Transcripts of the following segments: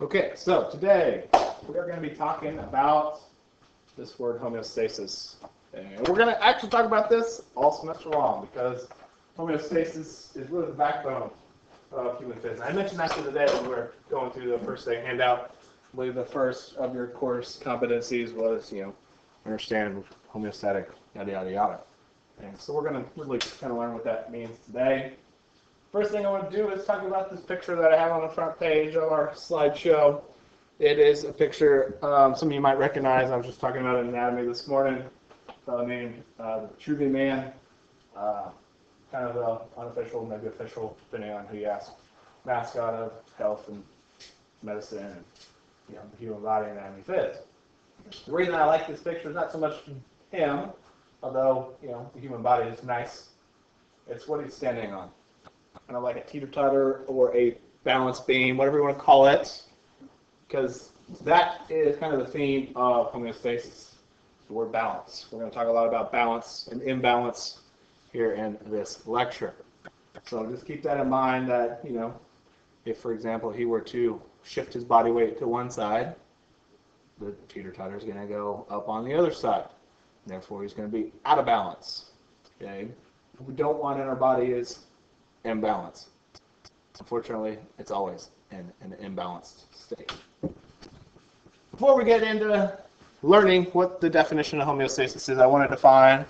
Okay, so today we are going to be talking about this word homeostasis. And we're going to actually talk about this all semester long because homeostasis is really the backbone of human physics. I mentioned that the other day when we were going through the first day handout. I believe the first of your course competencies was, understand homeostatic, yada, yada, yada. And so we're going to really kind of learn what that means today. First thing I want to do is talk about this picture that I have on the front page of our slideshow. It is a picture some of you might recognize. I was just talking about anatomy this morning. A fellow named the Truvy Man, kind of the unofficial, maybe official, depending on who you ask, mascot of health and medicine and the human body anatomy phys. The reason I like this picture is not so much him, although the human body is nice. It's what he's standing on. Kind of like a teeter-totter or a balance beam, whatever you want to call it, because that is kind of the theme of homeostasis, the word balance. We're going to talk a lot about balance and imbalance here in this lecture. So just keep that in mind that, if, for example, he were to shift his body weight to one side, the teeter-totter is going to go up on the other side. Therefore, he's going to be out of balance. Okay? What we don't want in our body is imbalance. Unfortunately, it's always in an imbalanced state. Before we get into learning what the definition of homeostasis is, I want to define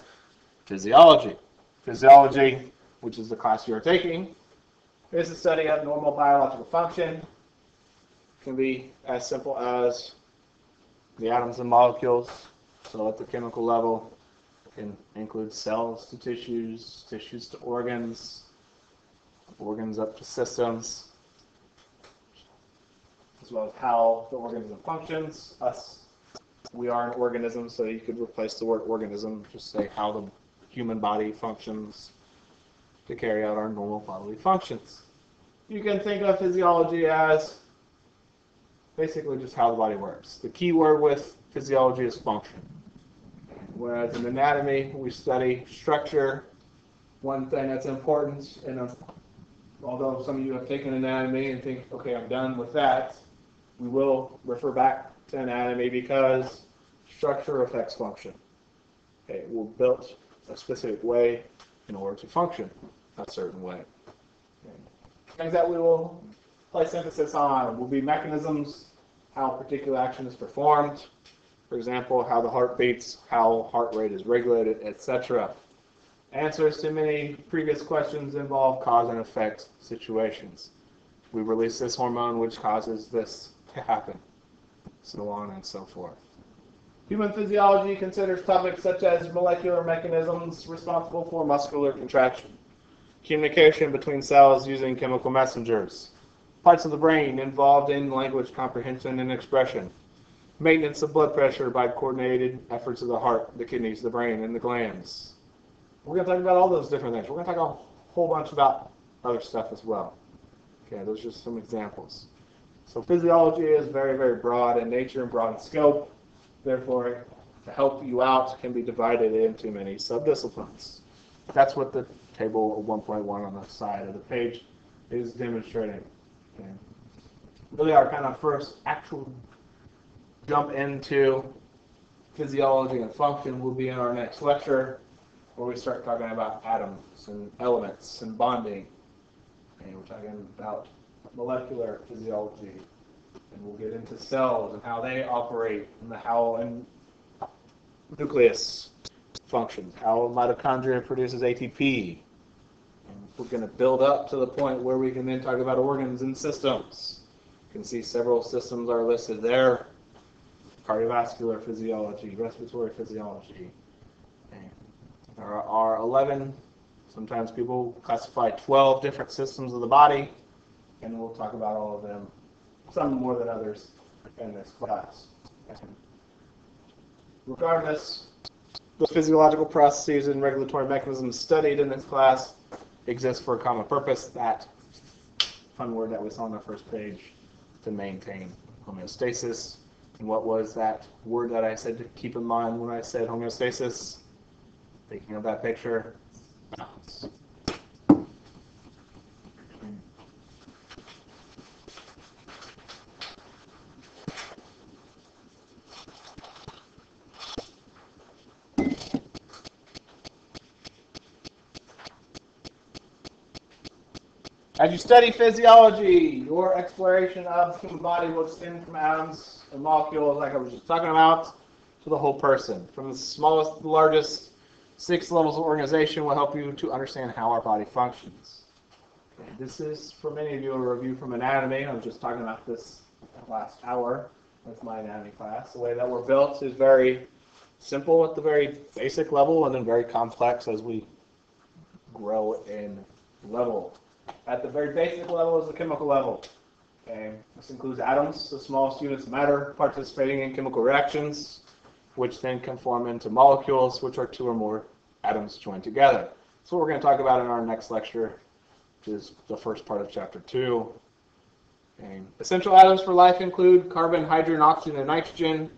physiology. Physiology, which is the class you are taking, is the study of normal biological function. It can be as simple as the atoms and molecules, so at the chemical level, it can include cells to tissues, tissues to organs, organs up to systems, as well as how the organism functions. We are an organism, so you could replace the word organism, just say how the human body functions to carry out our normal bodily functions. You can think of physiology as basically just how the body works. The key word with physiology is function. Whereas in anatomy, we study structure. One thing that's important, and although some of you have taken anatomy and think, okay, I'm done with that, we will refer back to anatomy because structure affects function. Okay, we're built a specific way in order to function a certain way. Okay. Things that we will place emphasis on will be mechanisms, how a particular action is performed, for example, how the heart beats, how heart rate is regulated, etc. Answers to many previous questions involve cause and effect situations. We release this hormone which causes this to happen, so on and so forth. Human physiology considers topics such as molecular mechanisms responsible for muscular contraction, communication between cells using chemical messengers, parts of the brain involved in language comprehension and expression, maintenance of blood pressure by coordinated efforts of the heart, the kidneys, the brain, and the glands. We're going to talk about all those different things. We're going to talk a whole bunch about other stuff as well. Okay, those are just some examples. So physiology is very, very broad in nature and broad in scope. Therefore, to help you out, can be divided into many subdisciplines. That's what the table of 1.1 on the side of the page is demonstrating. Okay. Really our kind of first actual jump into physiology and function will be in our next lecture, where we start talking about atoms and elements and bonding. And we're talking about molecular physiology. And we'll get into cells and how they operate, and how a nucleus functions, how mitochondria produces ATP. And we're going to build up to the point where we can then talk about organs and systems. You can see several systems are listed there. Cardiovascular physiology, respiratory physiology. There are 11, sometimes people classify 12 different systems of the body, and we'll talk about all of them, some more than others, in this class. Regardless, the physiological processes and regulatory mechanisms studied in this class exist for a common purpose, that fun word that we saw on the first page, to maintain homeostasis. And what was that word that I said to keep in mind when I said homeostasis? Thinking of that picture, balance. As you study physiology, your exploration of the human body will extend from atoms and molecules, like I was just talking about, to the whole person. From the smallest to the largest, 6 levels of organization will help you to understand how our body functions. Okay, this is, for many of you, a review from anatomy. I was just talking about this last hour with my anatomy class. The way that we're built is very simple at the very basic level, and then very complex as we grow in level. At the very basic level is the chemical level. Okay. This includes atoms, the smallest units of matter, participating in chemical reactions, which then can form into molecules, which are 2 or more atoms joined together. That's what we're going to talk about in our next lecture, which is the first part of chapter 2. Okay. Essential atoms for life include carbon, hydrogen, oxygen, and nitrogen,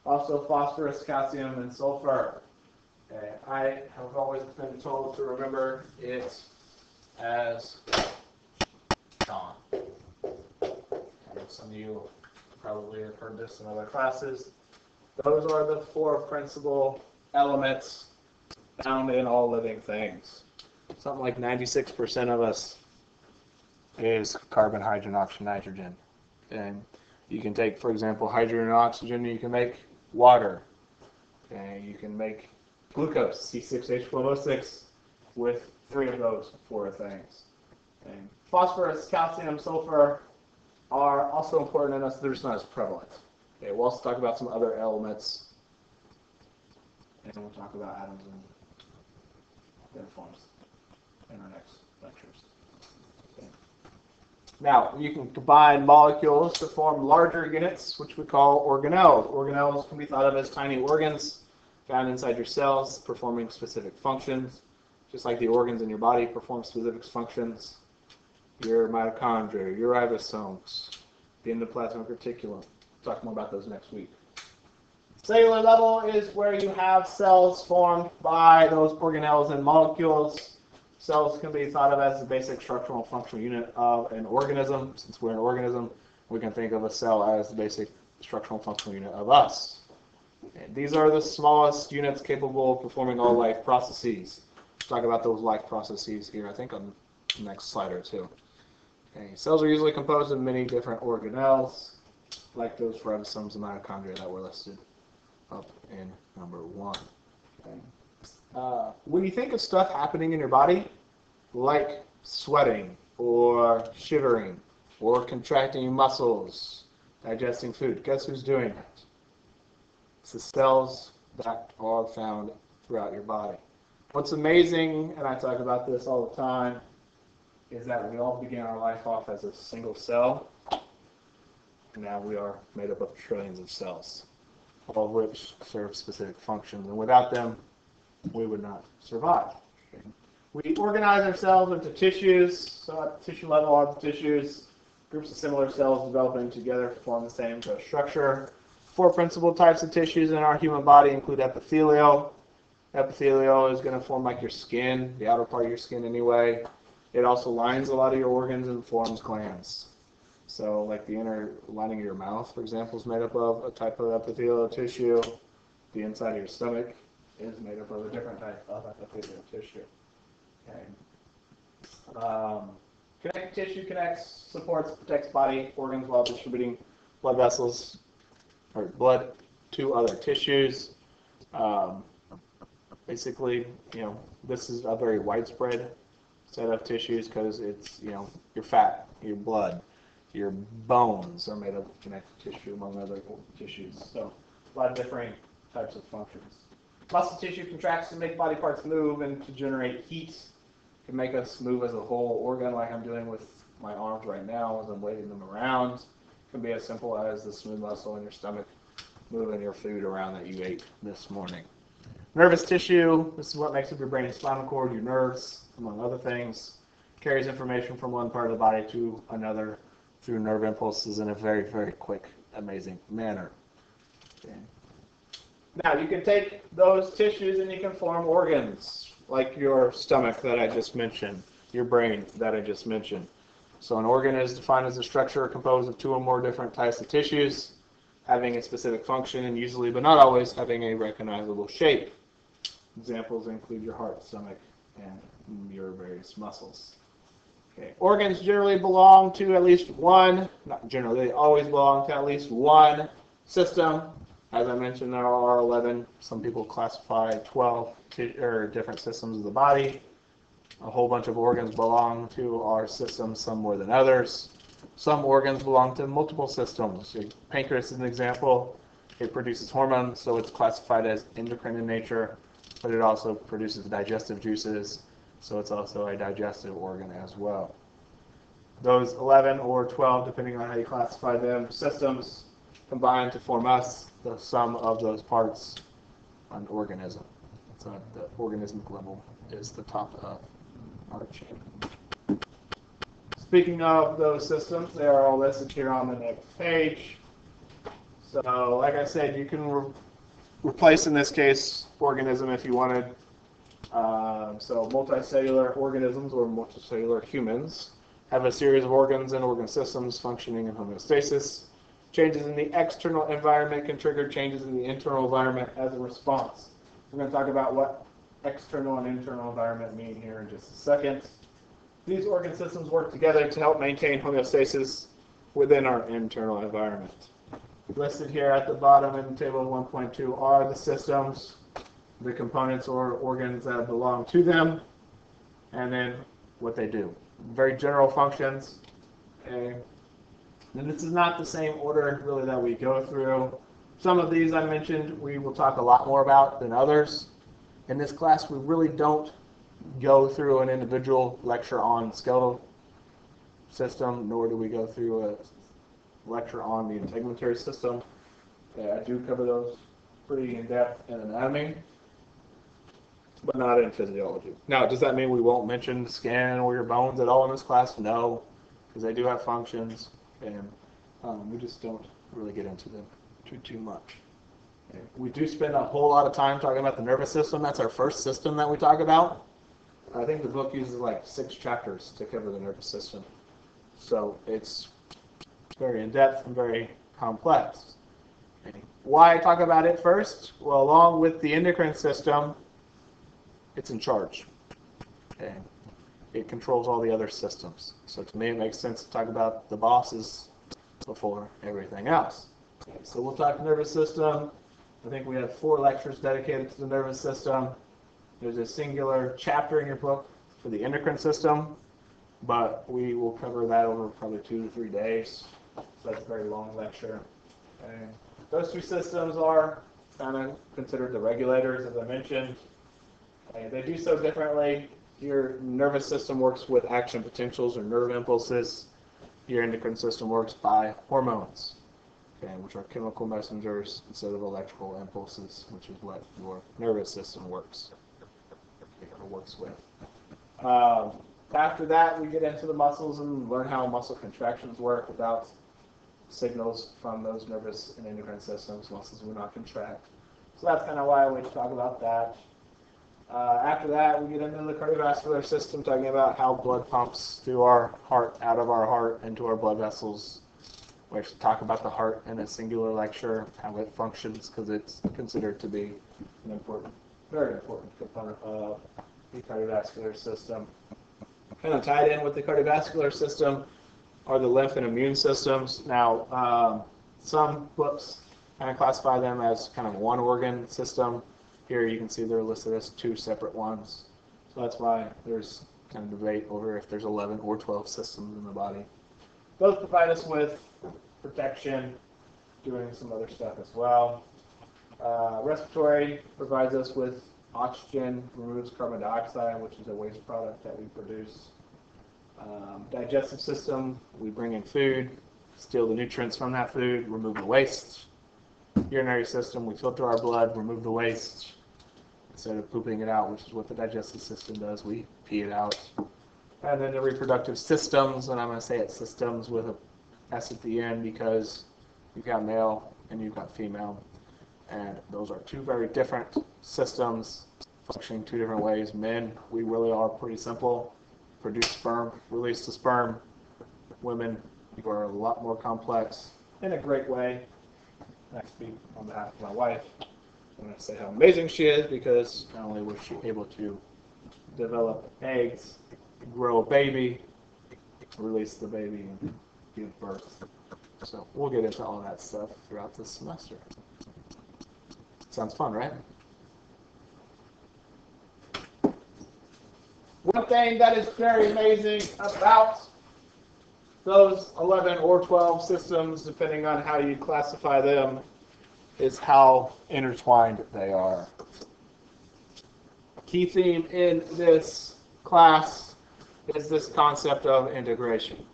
also phosphorus, calcium, and sulfur. Okay. I have always been told to remember it as John. Some of you probably have heard this in other classes. Those are the 4 principal elements found in all living things. Something like 96% of us is carbon, hydrogen, oxygen, nitrogen. And you can take, for example, hydrogen and oxygen, you can make water. And you can make glucose, C6H12O6, with 3 of those 4 things. And phosphorus, calcium, sulfur are also important in us. They're just not as prevalent. Okay, we'll also talk about some other elements, and we'll talk about atoms and their forms in our next lectures. Okay. Now, you can combine molecules to form larger units, which we call organelles. Organelles can be thought of as tiny organs found inside your cells, performing specific functions, just like the organs in your body perform specific functions. Your mitochondria, your ribosomes, the endoplasmic reticulum. We'll talk more about those next week. Cellular level is where you have cells formed by those organelles and molecules. Cells can be thought of as the basic structural and functional unit of an organism. Since we're an organism, we can think of a cell as the basic structural and functional unit of us. And these are the smallest units capable of performing all life processes. We'll talk about those life processes here, I think, on the next slide or two. Okay. Cells are usually composed of many different organelles, like those ribosomes and mitochondria that were listed up in number 1. Okay. When you think of stuff happening in your body, like sweating or shivering or contracting muscles, digesting food, guess who's doing it? It's the cells that are found throughout your body. What's amazing, and I talk about this all the time, is that we all began our life off as a single cell, and now we are made up of trillions of cells, all of which serve specific functions, and without them, we would not survive. We organize our cells into tissues, so at the tissue level, all the tissues, groups of similar cells developing together to form the same structure. 4 principal types of tissues in our human body include epithelial. Epithelial is going to form like your skin, the outer part of your skin anyway. It also lines a lot of your organs and forms glands. So like the inner lining of your mouth, for example, is made up of a type of epithelial tissue. The inside of your stomach is made up of a different type of epithelial tissue. Okay. Connective tissue connects, supports, protects body organs while distributing blood vessels or blood to other tissues. Basically, this is a very widespread set of tissues because it's, your fat, your blood, your bones are made of connective tissue, among other tissues. So a lot of different types of functions. Muscle tissue contracts to make body parts move and to generate heat. It can make us move as a whole organ, like I'm doing with my arms right now as I'm waving them around. It can be as simple as the smooth muscle in your stomach moving your food around that you ate this morning. Nervous tissue, this is what makes up your brain and spinal cord, your nerves, among other things, carries information from one part of the body to another through nerve impulses in a very, very quick, amazing manner. Okay. Now, you can take those tissues and you can form organs, like your stomach that I just mentioned, your brain that I just mentioned. So an organ is defined as a structure composed of 2 or more different types of tissues, having a specific function and usually, but not always, having a recognizable shape. Examples include your heart, stomach, and your various muscles. Okay. Organs generally belong to at least one, not generally, they always belong to at least one system. As I mentioned, there are 11. Some people classify 12 or different systems of the body. A whole bunch of organs belong to our systems, some more than others. Some organs belong to multiple systems. The pancreas is an example. It produces hormones, so it's classified as endocrine in nature, but it also produces digestive juices, so it's also a digestive organ as well. Those 11 or 12, depending on how you classify them, systems combine to form us, the sum of those parts, an organism. So the organismic level is the top of our chain. Speaking of those systems, they are all listed here on the next page. So, like I said, you can replace, in this case, organism if you wanted. So multicellular organisms or multicellular humans have a series of organs and organ systems functioning in homeostasis. Changes in the external environment can trigger changes in the internal environment as a response. We're going to talk about what external and internal environment mean here in just a second. These organ systems work together to help maintain homeostasis within our internal environment. Listed here at the bottom in table 1.2 are the systems, the components or organs that belong to them, and then what they do. Very general functions. Okay. And this is not the same order really that we go through. Some of these I mentioned we will talk a lot more about than others. In this class, we really don't go through an individual lecture on skeletal system, nor do we go through a lecture on the integumentary system. I do cover those pretty in-depth in anatomy, but not in physiology. Now, does that mean we won't mention the skin or your bones at all in this class? No, because they do have functions, and we just don't really get into them too much. Okay. We do spend a whole lot of time talking about the nervous system. That's our first system that we talk about. I think the book uses like 6 chapters to cover the nervous system. So it's very in-depth and very complex. Okay. Why talk about it first? Well, along with the endocrine system, it's in charge. Okay. It controls all the other systems. So to me, it makes sense to talk about the bosses before everything else. Okay. So we'll talk nervous system. I think we have 4 lectures dedicated to the nervous system. There's a singular chapter in your book for the endocrine system, but we will cover that over probably 2 to 3 days. So that's a very long lecture. And those 2 systems are kind of considered the regulators, as I mentioned. And they do so differently. Your nervous system works with action potentials or nerve impulses. Your endocrine system works by hormones, okay, which are chemical messengers instead of electrical impulses, which is what your nervous system works with. After that, we get into the muscles and learn how muscle contractions work without signals from those nervous and endocrine systems. Muscles will not contract. So that's kind of why I wait to talk about that. After that, we get into the cardiovascular system, talking about how blood pumps through our heart, out of our heart, into our blood vessels. We actually talk about the heart in a singular lecture, how it functions, because it's considered to be an important, very important component of the cardiovascular system. Kind of tied in with the cardiovascular system are the lymph and immune systems. Now, some books kind of classify them as kind of one organ system. Here you can see they're listed as 2 separate ones. So that's why there's kind of debate over if there's 11 or 12 systems in the body. Those provide us with protection, doing some other stuff as well. Respiratory provides us with oxygen, removes carbon dioxide, which is a waste product that we produce. Digestive system, we bring in food, steal the nutrients from that food, remove the waste. Urinary system, we filter our blood, remove the waste instead of pooping it out, which is what the digestive system does. We pee it out. And then the reproductive systems, and I'm going to say it's systems with an S at the end because you've got male and you've got female. And those are 2 very different systems functioning 2 different ways. Men, we really are pretty simple. Produce sperm, release the sperm. Women, you are a lot more complex in a great way. I speak on behalf of my wife. I'm going to say how amazing she is because not only was she able to develop eggs, grow a baby, release the baby and give birth. So we'll get into all that stuff throughout this semester. Sounds fun, right? One thing that is very amazing about those 11 or 12 systems, depending on how you classify them, is how intertwined they are. Key theme in this class is this concept of integration.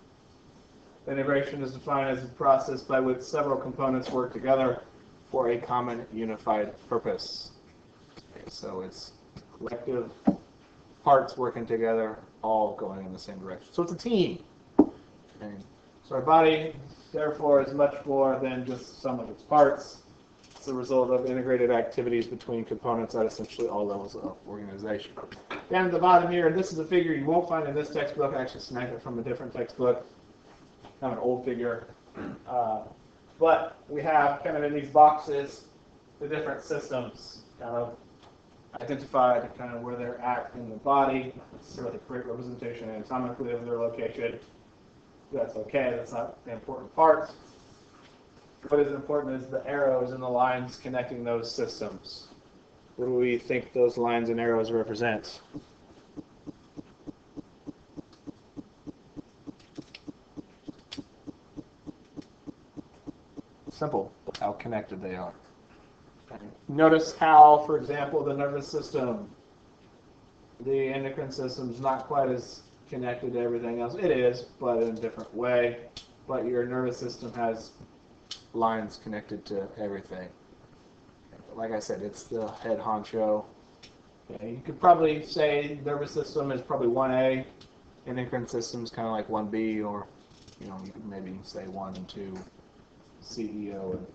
Integration is defined as a process by which several components work together for a common unified purpose. Okay, so it's collective parts working together, all going in the same direction. So it's a team. Okay. So our body, therefore, is much more than just some of its parts. It's a result of integrated activities between components at essentially all levels of organization. Down at the bottom here, this is a figure you won't find in this textbook. I actually snagged it from a different textbook. Kind of an old figure. But we have kind of in these boxes the different systems kind of identified, kind of where they're at in the body. This is really a great representation anatomically of their location. That's okay, that's not the important part. What is important is the arrows and the lines connecting those systems. What do we think those lines and arrows represent? Simple, how connected they are. Notice how, for example, the nervous system, the endocrine system is not quite as connected to everything else. It is, but in a different way. But your nervous system has lines connected to everything. Like I said, it's the head honcho. Okay, you could probably say nervous system is probably 1A, endocrine system is kind of like 1B, or you could maybe say 1 and 2, CEO and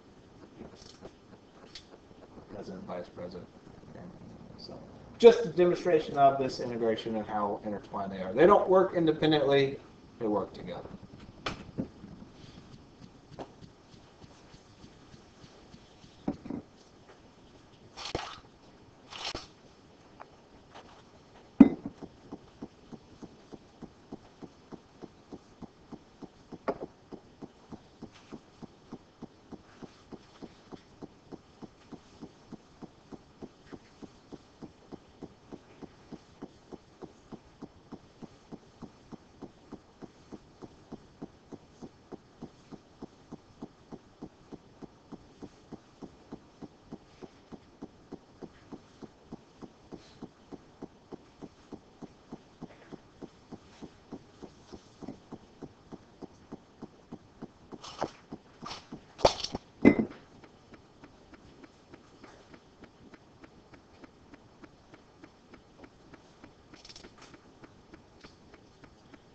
president, vice president. Okay. So just a demonstration of this integration and how intertwined they are. They don't work independently, they work together.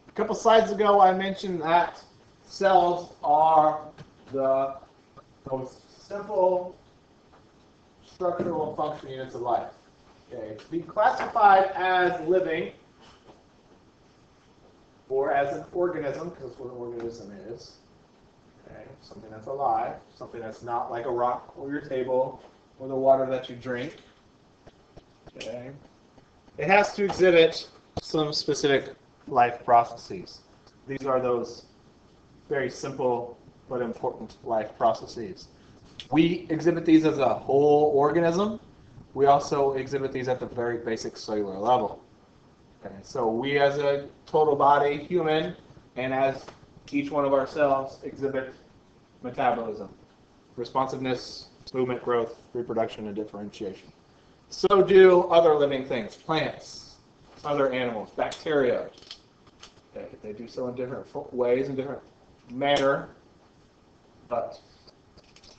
A couple slides ago, I mentioned that cells are the most simple structural function units of life. Okay, to be classified as living or as an organism, because that's what an organism is. Okay, something that's alive, something that's not like a rock or your table or the water that you drink. Okay, it has to exhibit some specific life processes. These are those very simple but important life processes. We exhibit these as a whole organism. We also exhibit these at the very basic cellular level. Okay, so we as a total body human and as each one of our cells exhibit metabolism, responsiveness, movement, growth, reproduction, and differentiation. So do other living things, plants, other animals, bacteria. They do so in different ways, in different manner, but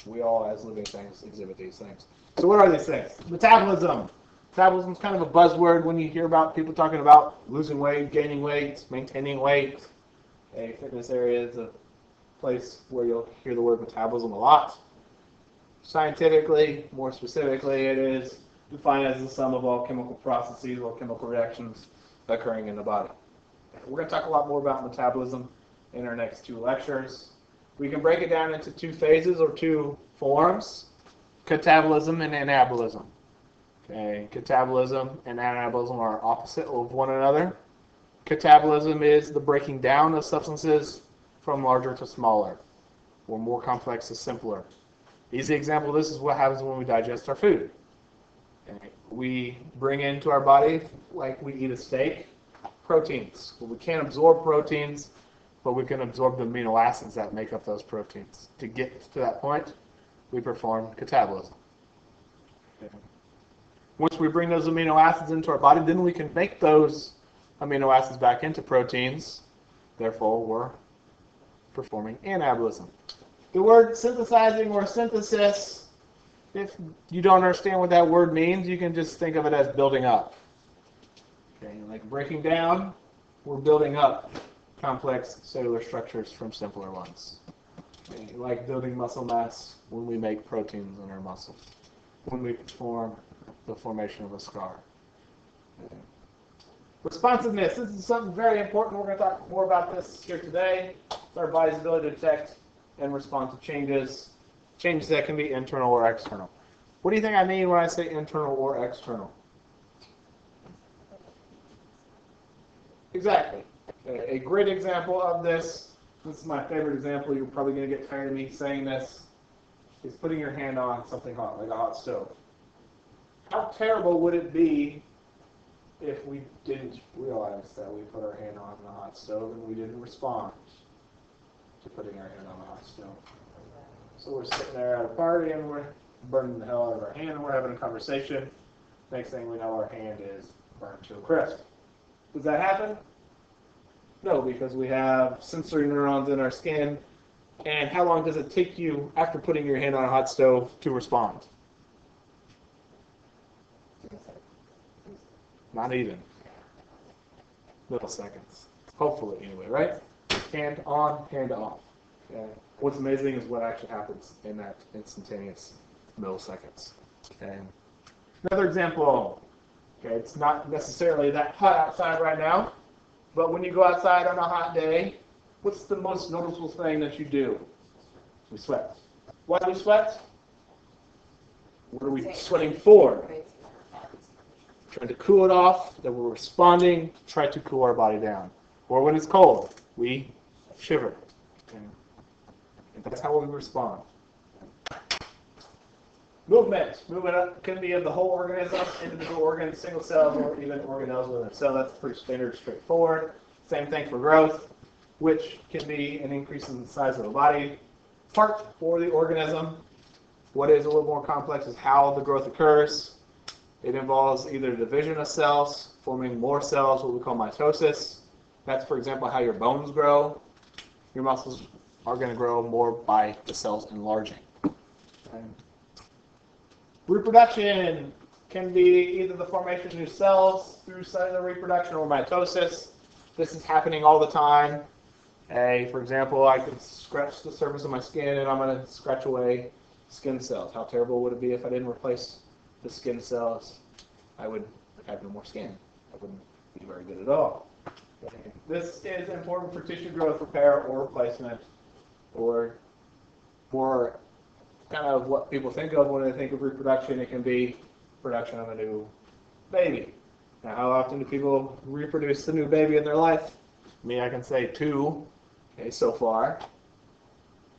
we all, as living things, exhibit these things. So what are these things? Metabolism. Metabolism is kind of a buzzword when you hear about people talking about losing weight, gaining weight, maintaining weight. A fitness area is a place where you'll hear the word metabolism a lot. Scientifically, more specifically, it is defined as the sum of all chemical processes or chemical reactions occurring in the body. We're going to talk a lot more about metabolism in our next two lectures. We can break it down into two phases or two forms, catabolism and anabolism. Okay, catabolism and anabolism are opposite of one another. Catabolism is the breaking down of substances from larger to smaller, or more complex to simpler. Easy example of this is what happens when we digest our food. Okay. We bring into our body, like we eat a steak, proteins. Well, we can't absorb proteins, but we can absorb the amino acids that make up those proteins. To get to that point, we perform catabolism. Okay. Once we bring those amino acids into our body, then we can make those amino acids back into proteins. Therefore, we're performing anabolism. The word synthesizing or synthesis, if you don't understand what that word means, you can just think of it as building up. Okay, like breaking down, we're building up complex cellular structures from simpler ones. Okay, like building muscle mass when we make proteins in our muscles, when we perform the formation of a scar. Okay. Responsiveness. This is something very important. We're going to talk more about this here today. It's our body's ability to detect and respond to changes that can be internal or external. What do you think I mean when I say internal or external? Exactly. A great example of this is my favorite example. You're probably going to get tired of me saying this, is putting your hand on something hot, like a hot stove. How terrible would it be if we didn't realize that we put our hand on the hot stove and we didn't respond to putting our hand on the hot stove? So we're sitting there at a party and we're burning the hell out of our hand and we're having a conversation. Next thing we know, our hand is burnt to a crisp. Does that happen? No, because we have sensory neurons in our skin. And how long does it take you after putting your hand on a hot stove to respond? Not even. Milliseconds. Hopefully, anyway, right? Hand on, hand off. Okay. What's amazing is what actually happens in that instantaneous milliseconds. Okay. Another example. Okay, it's not necessarily that hot outside right now, but when you go outside on a hot day, what's the most noticeable thing that you do? We sweat. Why do we sweat? What are we sweating for? Trying to cool it off, that we're responding to try to cool our body down. Or when it's cold, we shiver. Okay. And that's how we respond. Movement. Movement can be of the whole organism, individual organs, single cells, or even organelles within a cell. That's pretty standard, straightforward. Same thing for growth, which can be an increase in the size of the body. Part for the organism. What is a little more complex is how the growth occurs. It involves either division of cells, forming more cells, what we call mitosis. That's, for example, how your bones grow. Your muscles are going to grow more by the cells enlarging. Okay. Reproduction can be either the formation of new cells through cellular reproduction or mitosis. This is happening all the time. For example, I could scratch the surface of my skin and I'm going to scratch away skin cells. How terrible would it be if I didn't replace the skin cells? I would have no more skin. I wouldn't be very good at all. Okay. This is important for tissue growth, repair, or replacement, or more kind of what people think of when they think of reproduction. It can be production of a new baby. Now, how often do people reproduce the new baby in their life? Me, I can say 2, okay, so far.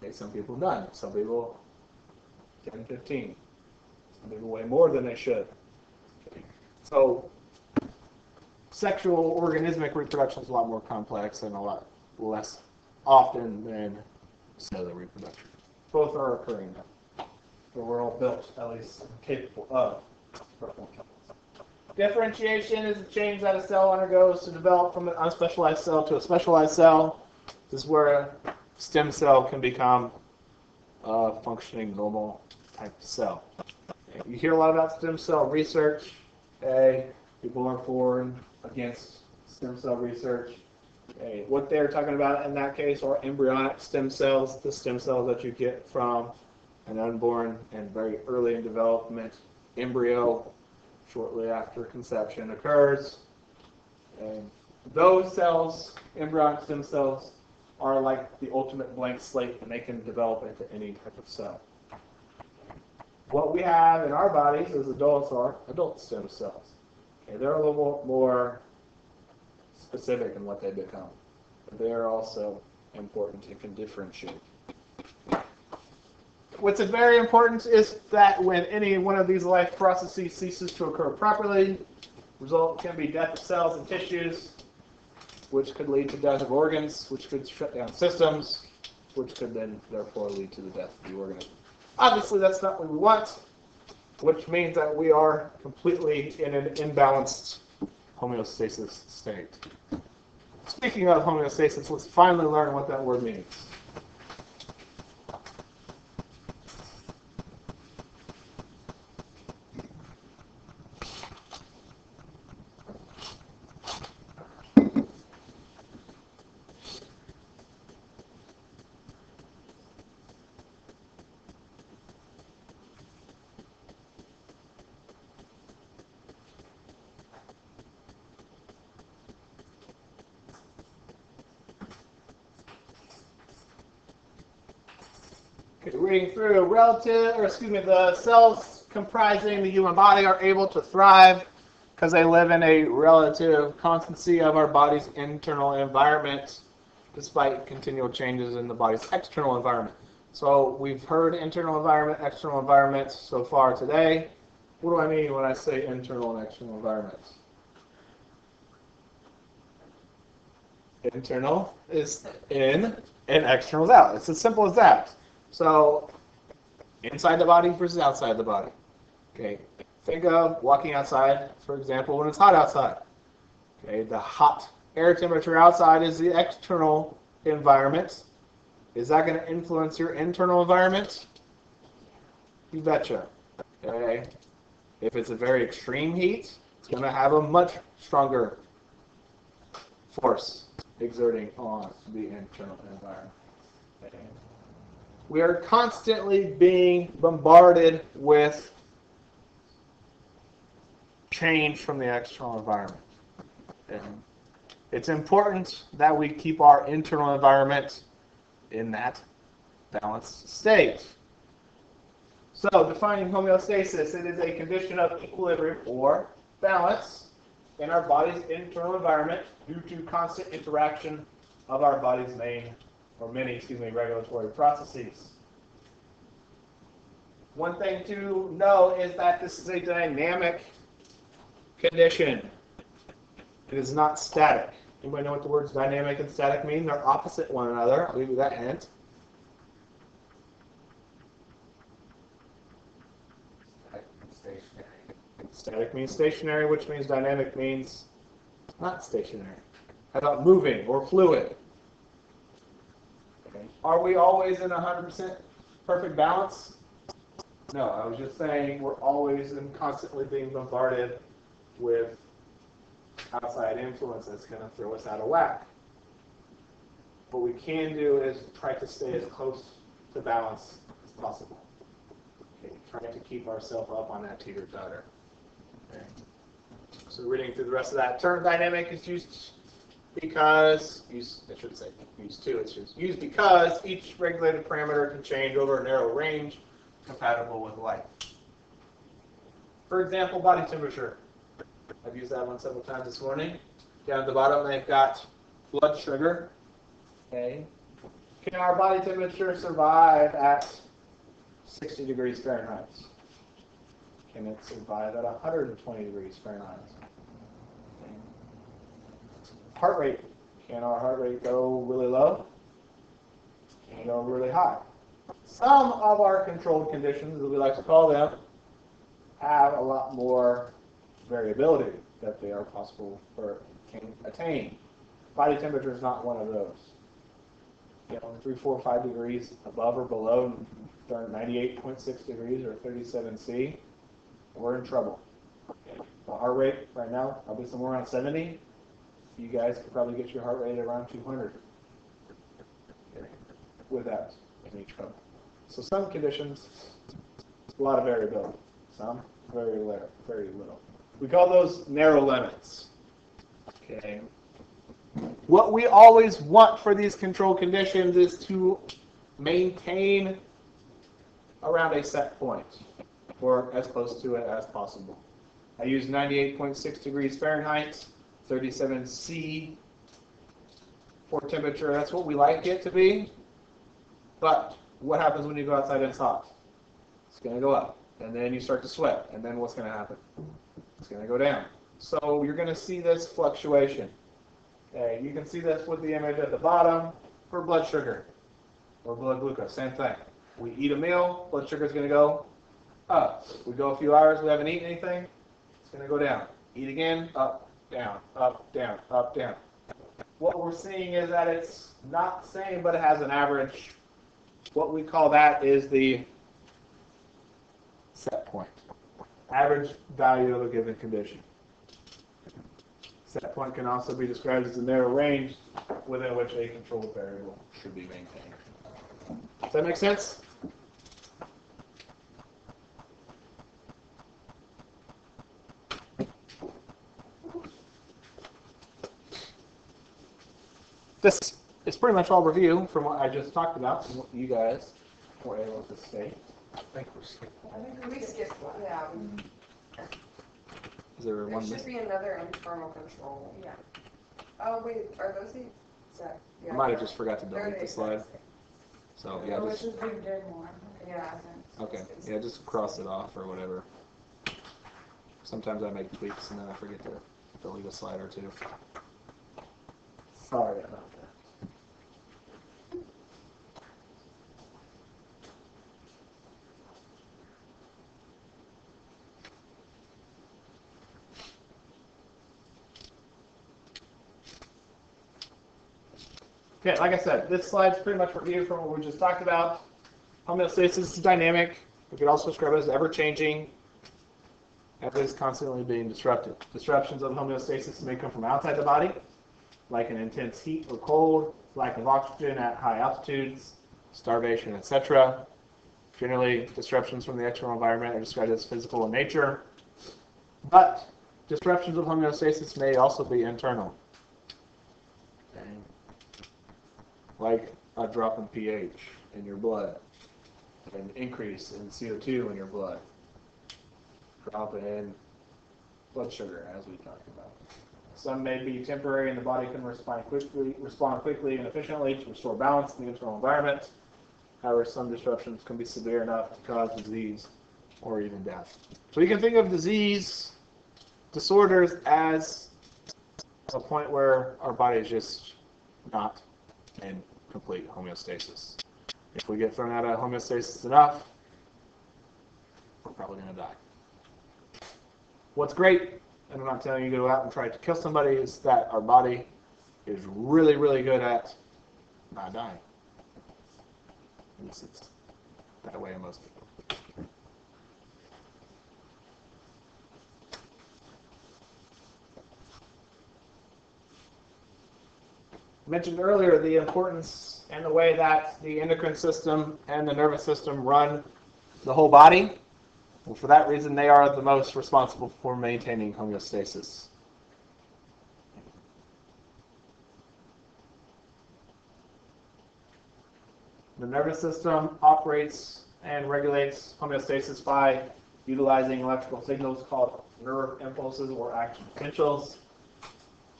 Okay, some people none. Some people 10, 15. Some people way more than they should. Okay. So, sexual organismic reproduction is a lot more complex and a lot less often than cellular reproduction. Both are occurring now. So we're all built, at least capable of performing. Differentiation is a change that a cell undergoes to develop from an unspecialized cell to a specialized cell. This is where a stem cell can become a functioning normal type of cell. You hear a lot about stem cell research. Okay? People are for and against stem cell research. Okay? What they're talking about in that case are embryonic stem cells, the stem cells that you get from an unborn and very early in development embryo shortly after conception occurs. And those cells, embryonic stem cells, are like the ultimate blank slate, and they can develop into any type of cell. What we have in our bodies as adults are adult stem cells. Okay, they're a little more specific in what they become. But they are also important and can differentiate. What's very important is that when any one of these life processes ceases to occur properly, result can be death of cells and tissues, which could lead to death of organs, which could shut down systems, which could then therefore lead to the death of the organism. Obviously, that's not what we want, which means that we are completely in an imbalanced homeostasis state. Speaking of homeostasis, let's finally learn what that word means. Reading through, the cells comprising the human body are able to thrive because they live in a relative constancy of our body's internal environment, despite continual changes in the body's external environment. So we've heard internal environment, external environment so far today. What do I mean when I say internal and external environments? Internal is in and external is out. It's as simple as that. So, inside the body versus outside the body. Okay, think of walking outside, for example, when it's hot outside. Okay, the hot air temperature outside is the external environment. Is that going to influence your internal environment? You betcha. Okay, if it's a very extreme heat, it's going to have a much stronger force exerting on the internal environment. Okay. We are constantly being bombarded with change from the external environment. And it's important that we keep our internal environment in that balanced state. So, defining homeostasis, it is a condition of equilibrium or balance in our body's internal environment due to constant interaction of our body's many regulatory processes. One thing to know is that this is a dynamic condition. It is not static. Anybody know what the words dynamic and static mean? They're opposite one another. I'll give you that hint. Stationary. Static means stationary, which means dynamic means not stationary. How about moving or fluid? Are we always in 100% perfect balance? No, I was just saying we're always and constantly being bombarded with outside influence that's going to throw us out of whack. What we can do is try to stay as close to balance as possible. Okay, trying to keep ourselves up on that teeter-totter. Okay. So reading through the rest of that, term dynamic is used because, it's used because each regulated parameter can change over a narrow range compatible with life. For example, body temperature. I've used that one several times this morning. Down at the bottom, they've got blood sugar. Okay. Can our body temperature survive at 60 degrees Fahrenheit? Can it survive at 120 degrees Fahrenheit? Okay. Heart rate. Can our heart rate go really low? Can it go really high? Some of our controlled conditions, as we like to call them, have a lot more variability that they are possible or can attain. Body temperature is not one of those. 3, 4, 5 degrees above or below 98.6 degrees or 37 C, we're in trouble. The heart rate right now, probably somewhere around 70. You guys could probably get your heart rate around 200 without any trouble. So some conditions, a lot of variability. Some, very little. We call those narrow limits. Okay. What we always want for these control conditions is to maintain around a set point, or as close to it as possible. I use 98.6 degrees Fahrenheit 37°C for temperature. That's what we like it to be. But what happens when you go outside and it's hot? It's going to go up. And then you start to sweat. And then what's going to happen? It's going to go down. So you're going to see this fluctuation. Okay, you can see this with the image at the bottom for blood sugar or blood glucose. Same thing. We eat a meal, blood sugar is going to go up. We go a few hours, we haven't eaten anything, it's going to go down. Eat again, up, down, up, down, up, down. What we're seeing is that it's not the same, but it has an average. What we call that is the set point. Average value of a given condition. Set point can also be described as a narrow range within which a controlled variable should be maintained. Does that make sense? This is pretty much all review from what I just talked about and what you guys were able to state. I think we skipped one. Yeah. Is there one? There should be another internal control. Yeah. Oh wait, are those the exact? Yeah, I might have just forgot to delete the slide. So yeah, Oh, just it's a big dead one. Yeah. okay. Yeah, just cross it off or whatever. Sometimes I make tweaks and then I forget to delete a slide or two. Sorry about that. Okay, like I said, this slide's pretty much reviewed from what we just talked about. Homeostasis is dynamic. We could also describe it as ever-changing, and it is constantly being disrupted. Disruptions of homeostasis may come from outside the body, like an intense heat or cold, lack of oxygen at high altitudes, starvation, etc. Generally, disruptions from the external environment are described as physical in nature, but disruptions of homeostasis may also be internal. Like a drop in pH in your blood, an increase in CO2 in your blood, drop in blood sugar, as we talked about. Some may be temporary, and the body can respond quickly and efficiently to restore balance in the internal environment. However, some disruptions can be severe enough to cause disease or even death. So you can think of disease disorders as a point where our body is just not in complete homeostasis. If we get thrown out of homeostasis enough, we're probably going to die. What's great, and I'm not telling you to go out and try to kill somebody, is that our body is really, really good at not dying. At least it's that way in most people. I mentioned earlier the importance and the way that the endocrine system and the nervous system run the whole body. And for that reason, they are the most responsible for maintaining homeostasis. The nervous system operates and regulates homeostasis by utilizing electrical signals called nerve impulses or action potentials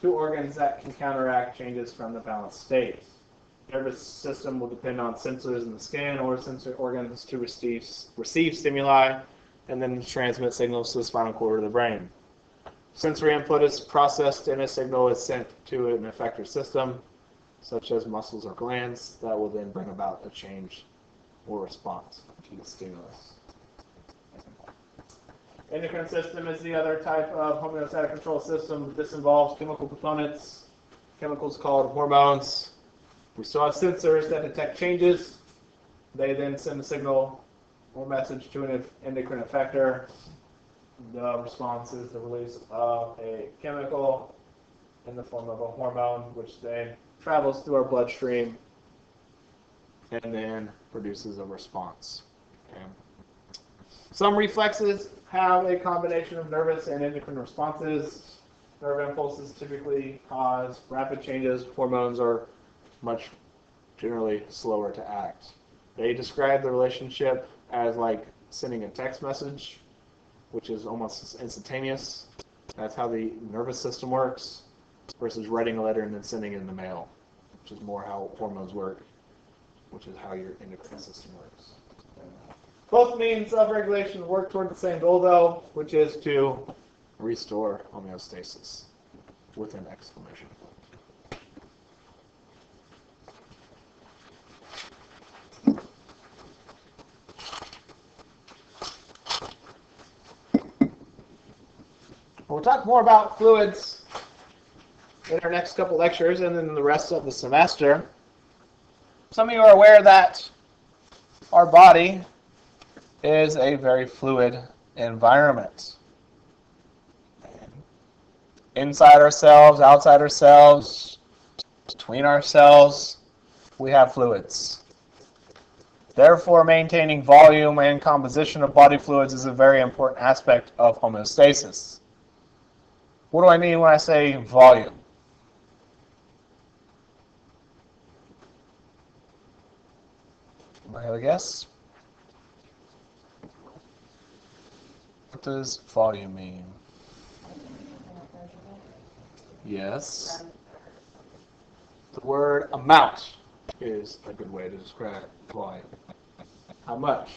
to organs that can counteract changes from the balanced state. The nervous system will depend on sensors in the skin or sensory organs to receive stimuli and then transmit signals to the spinal cord or the brain. Sensory input is processed and a signal is sent to an effector system, such as muscles or glands, that will then bring about a change or response to the stimulus. Endocrine system is the other type of homeostatic control system. This involves chemical components, chemicals called hormones. We still have sensors that detect changes. They then send a signal or message to an endocrine effector. The response is the release of a chemical in the form of a hormone, which then travels through our bloodstream and then produces a response. Okay. Some reflexes have a combination of nervous and endocrine responses. Nerve impulses typically cause rapid changes. Hormones are much generally slower to act. They describe the relationship as like sending a text message, which is almost instantaneous. That's how the nervous system works. versus writing a letter and then sending it in the mail, which is more how hormones work, which is how your endocrine system works. Both means of regulation work toward the same goal, though, which is to restore homeostasis with an exclamation. We'll talk more about fluids in our next couple lectures and then the rest of the semester. Some of you are aware that our body is a very fluid environment. Inside ourselves, outside ourselves, between ourselves, we have fluids. Therefore, maintaining volume and composition of body fluids is a very important aspect of homeostasis. What do I mean when I say volume? Anybody have a guess? What does volume mean? Yes. The word amount is a good way to describe volume. How much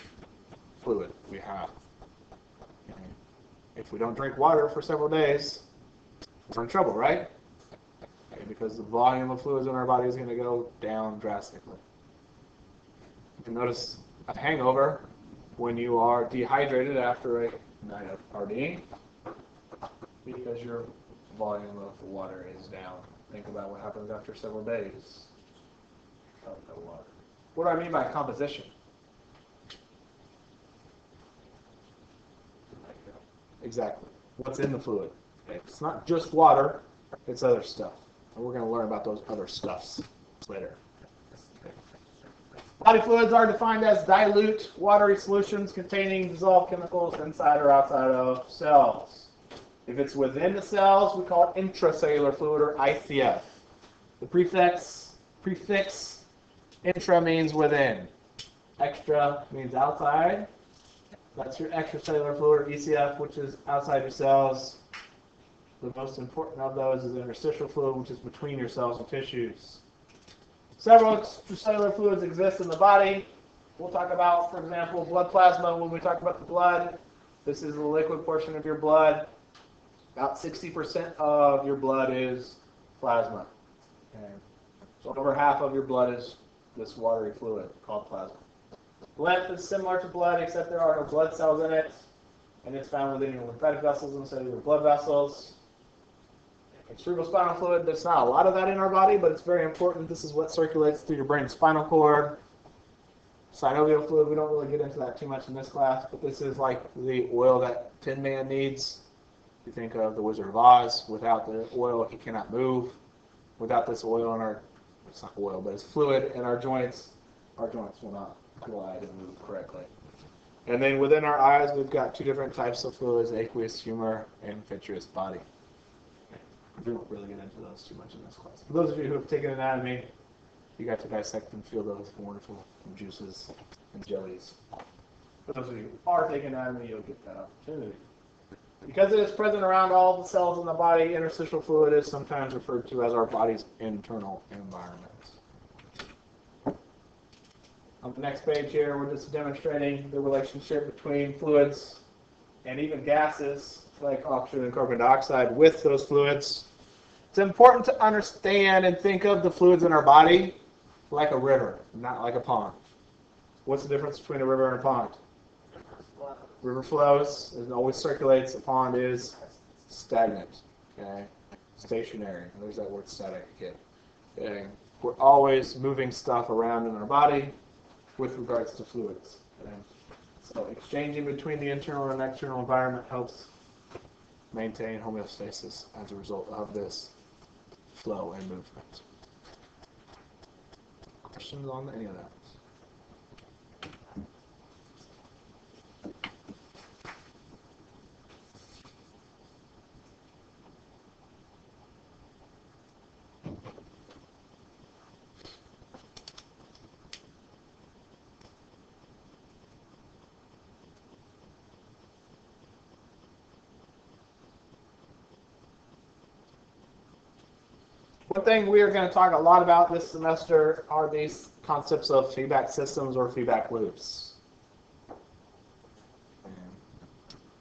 fluid we have. Okay. If we don't drink water for several days, we're in trouble, right? Okay, because the volume of fluids in our body is going to go down drastically. You can notice a hangover when you are dehydrated after a night of partying because your volume of water is down. Think about what happens after several days of no water. What do I mean by composition? Exactly. What's in the fluid? It's not just water, it's other stuff. And we're going to learn about those other stuffs later. Body fluids are defined as dilute, watery solutions containing dissolved chemicals inside or outside of cells. If it's within the cells, we call it intracellular fluid, or ICF. The prefix intra means within. Extra means outside. That's your extracellular fluid, or ECF, which is outside your cells. The most important of those is interstitial fluid, which is between your cells and tissues. Several extracellular fluids exist in the body. We'll talk about, for example, blood plasma when we talk about the blood. This is the liquid portion of your blood. About 60% of your blood is plasma. Okay. So over half of your blood is this watery fluid called plasma. Lymph is similar to blood, except there are no blood cells in it, and it's found within your lymphatic vessels instead of your blood vessels. Cerebrospinal fluid, there's not a lot of that in our body, but it's very important. This is what circulates through your brain and spinal cord. Synovial fluid, we don't really get into that too much in this class, but this is like the oil that Tin Man needs. You think of the Wizard of Oz. Without the oil, he cannot move. Without this oil in our, it's not oil, but it's fluid in our joints will not glide and move correctly. And then within our eyes, we've got two different types of fluids, aqueous humor and vitreous body. We won't really get into those too much in this class. For those of you who have taken anatomy, you got to dissect and feel those wonderful juices and jellies. For those of you who are taking anatomy, you'll get that opportunity. Because it is present around all the cells in the body, interstitial fluid is sometimes referred to as our body's internal environment. On the next page here, we're just demonstrating the relationship between fluids and even gases like oxygen and carbon dioxide with those fluids. It's important to understand and think of the fluids in our body like a river, not like a pond. What's the difference between a river and a pond? River flows, it always circulates. A pond is stagnant, okay? Stationary. There's that word static again. Okay? We're always moving stuff around in our body with regards to fluids. Okay? So exchanging between the internal and external environment helps maintain homeostasis as a result of this flow and movement. Questions on any of that? One thing we are going to talk a lot about this semester are these concepts of feedback systems or feedback loops.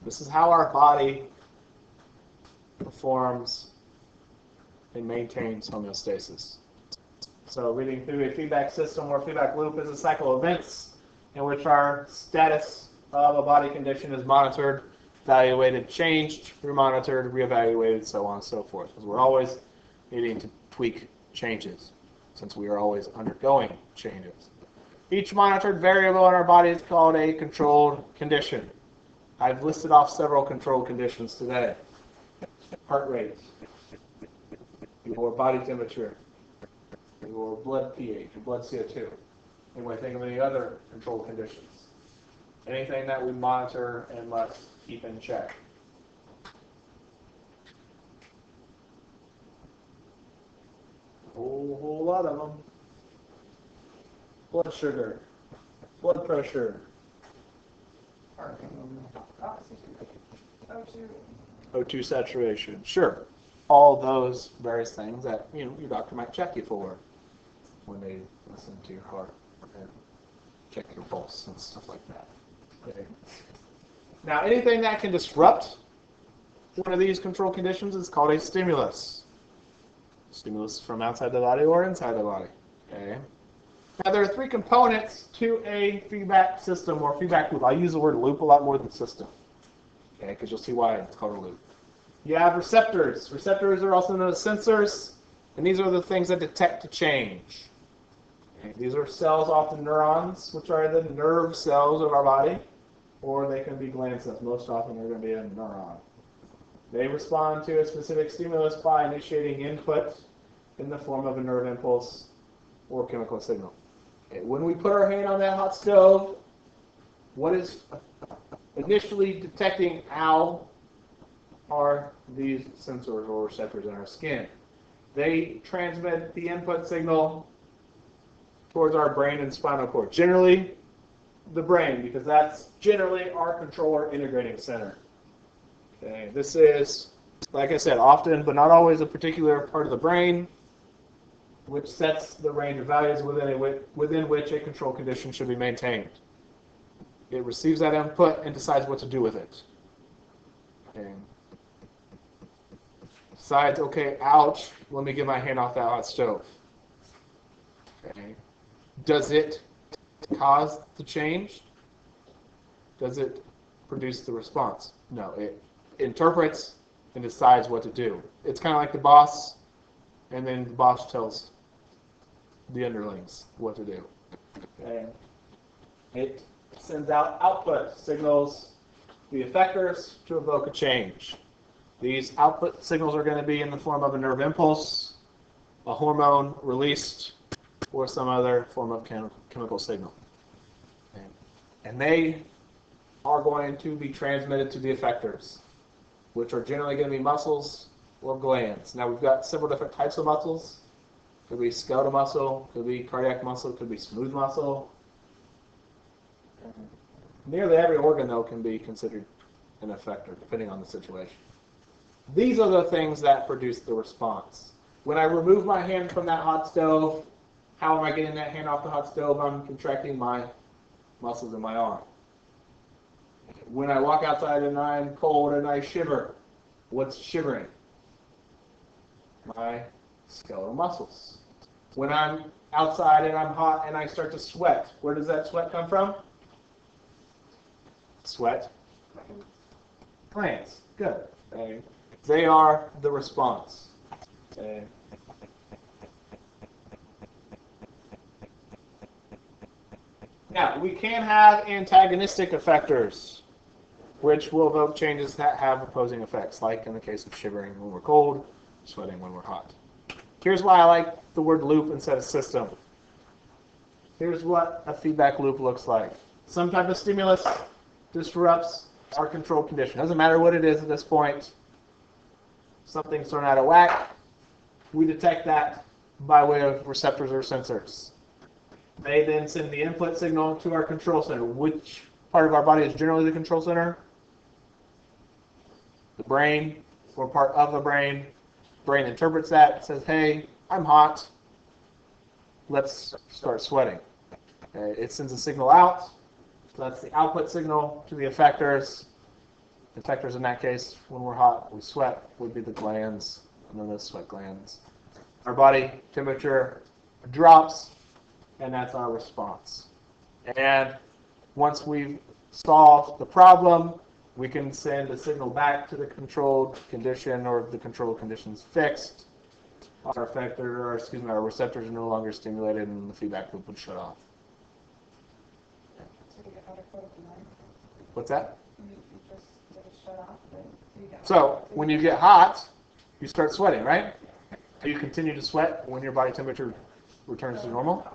This is how our body performs and maintains homeostasis. So reading through a feedback system or feedback loop is a cycle of events in which our status of a body condition is monitored, evaluated, changed, remonitored, reevaluated, so on and so forth. Because we're always needing to tweak changes, since we are always undergoing changes. Each monitored variable in our body is called a controlled condition. I've listed off several controlled conditions today. Heart rate, your body temperature, your blood pH, your blood CO2. Anyway, think of any other controlled conditions. Anything that we monitor and must keep in check. Whole lot of them. Blood sugar, blood pressure, O2 saturation. Sure, all those various things that your doctor might check you for when they listen to your heart and check your pulse and stuff like that. Okay. Now, anything that can disrupt one of these control conditions is called a stimulus. Stimulus from outside the body or inside the body. Okay. Now, there are three components to a feedback system or feedback loop. I use the word loop a lot more than system, okay, because you'll see why it's called a loop. You have receptors. Receptors are also known as sensors, and these are the things that detect a change. Okay. These are cells, often neurons, which are the nerve cells of our body, or they can be gland cells. Most often they're going to be a neuron. They respond to a specific stimulus by initiating input in the form of a nerve impulse or chemical signal. Okay. When we put our hand on that hot stove, what is initially detecting how are these sensors or receptors in our skin? They transmit the input signal towards our brain and spinal cord. Generally, the brain, because that's generally our control or integrating center. Okay. This is, like I said, often but not always a particular part of the brain which sets the range of values within which a control condition should be maintained. It receives that input and decides what to do with it. Okay. Decides, okay, ouch, let me get my hand off that hot stove. Okay. Does it cause the change? Does it produce the response? No, it interprets and decides what to do. It's kind of like the boss, and then the boss tells the underlings what to do. Okay. It sends out output signals the effectors to evoke a change. These output signals are going to be in the form of a nerve impulse, a hormone released, or some other form of chemical signal. Okay. And they are going to be transmitted to the effectors, which are generally going to be muscles or glands. Now, we've got several different types of muscles. Could be skeletal muscle, could be cardiac muscle, could be smooth muscle. Nearly every organ, though, can be considered an effector, depending on the situation. These are the things that produce the response. When I remove my hand from that hot stove, how am I getting that hand off the hot stove? I'm contracting my muscles in my arm. When I walk outside and I'm cold and I shiver, what's shivering? My skeletal muscles. When I'm outside and I'm hot and I start to sweat, where does that sweat come from? Sweat. Glands. Good. Okay. They are the response. Okay. Now, we can have antagonistic effectors, which will evoke changes that have opposing effects, like in the case of shivering when we're cold, sweating when we're hot. Here's why I like the word loop instead of system. Here's what a feedback loop looks like. Some type of stimulus disrupts our control condition. Doesn't matter what it is at this point. Something's thrown out of whack. We detect that by way of receptors or sensors. They then send the input signal to our control center. Which part of our body is generally the control center? The brain, or part of the brain. Brain interprets that, says, hey, I'm hot. Let's start sweating. Okay, it sends a signal out. So that's the output signal to the effectors. The effectors in that case, when we're hot, we sweat, would be the glands, and then the sweat glands. Our body temperature drops, and that's our response. And once we've solved the problem, we can send a signal back to the controlled condition, or if the controlled condition's fixed, our our receptors are no longer stimulated, and the feedback loop would shut off. What's that? So when you get hot, you start sweating, right? Do you continue to sweat when your body temperature returns to normal?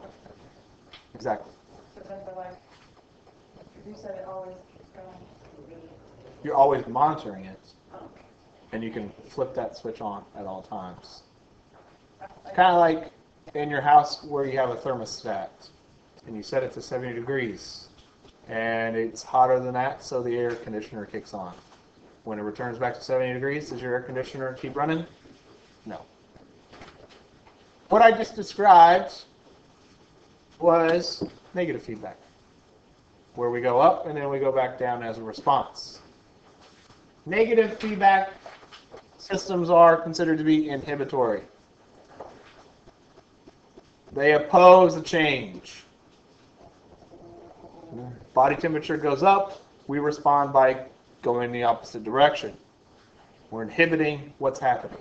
Exactly. You said it always keeps going. You're always monitoring it, and you can flip that switch on at all times. Kind of like in your house where you have a thermostat, and you set it to 70 degrees, and it's hotter than that, so the air conditioner kicks on. When it returns back to 70 degrees, does your air conditioner keep running? No. What I just described was negative feedback, where we go up and then we go back down as a response. Negative feedback systems are considered to be inhibitory. They oppose a change. Body temperature goes up, we respond by going in the opposite direction. We're inhibiting what's happening.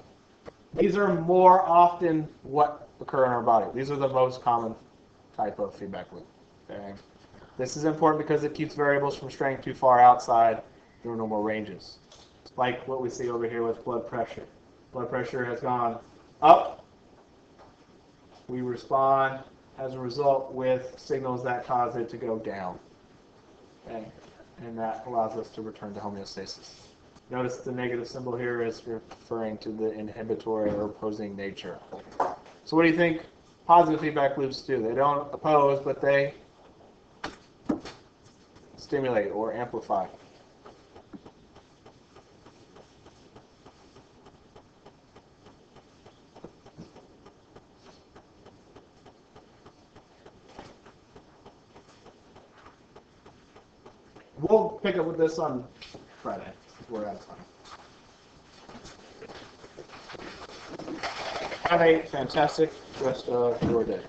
These are more often what occur in our body. These are the most common type of feedback loop. Okay? This is important because it keeps variables from straying too far outside their normal ranges. Like what we see over here with blood pressure. Blood pressure has gone up. We respond as a result with signals that cause it to go down. Okay? And that allows us to return to homeostasis. Notice the negative symbol here is referring to the inhibitory or opposing nature. So what do you think positive feedback loops do? They don't oppose, but they stimulate or amplify. We'll pick up with this on Friday. We're out of time. Have a fantastic rest of your day.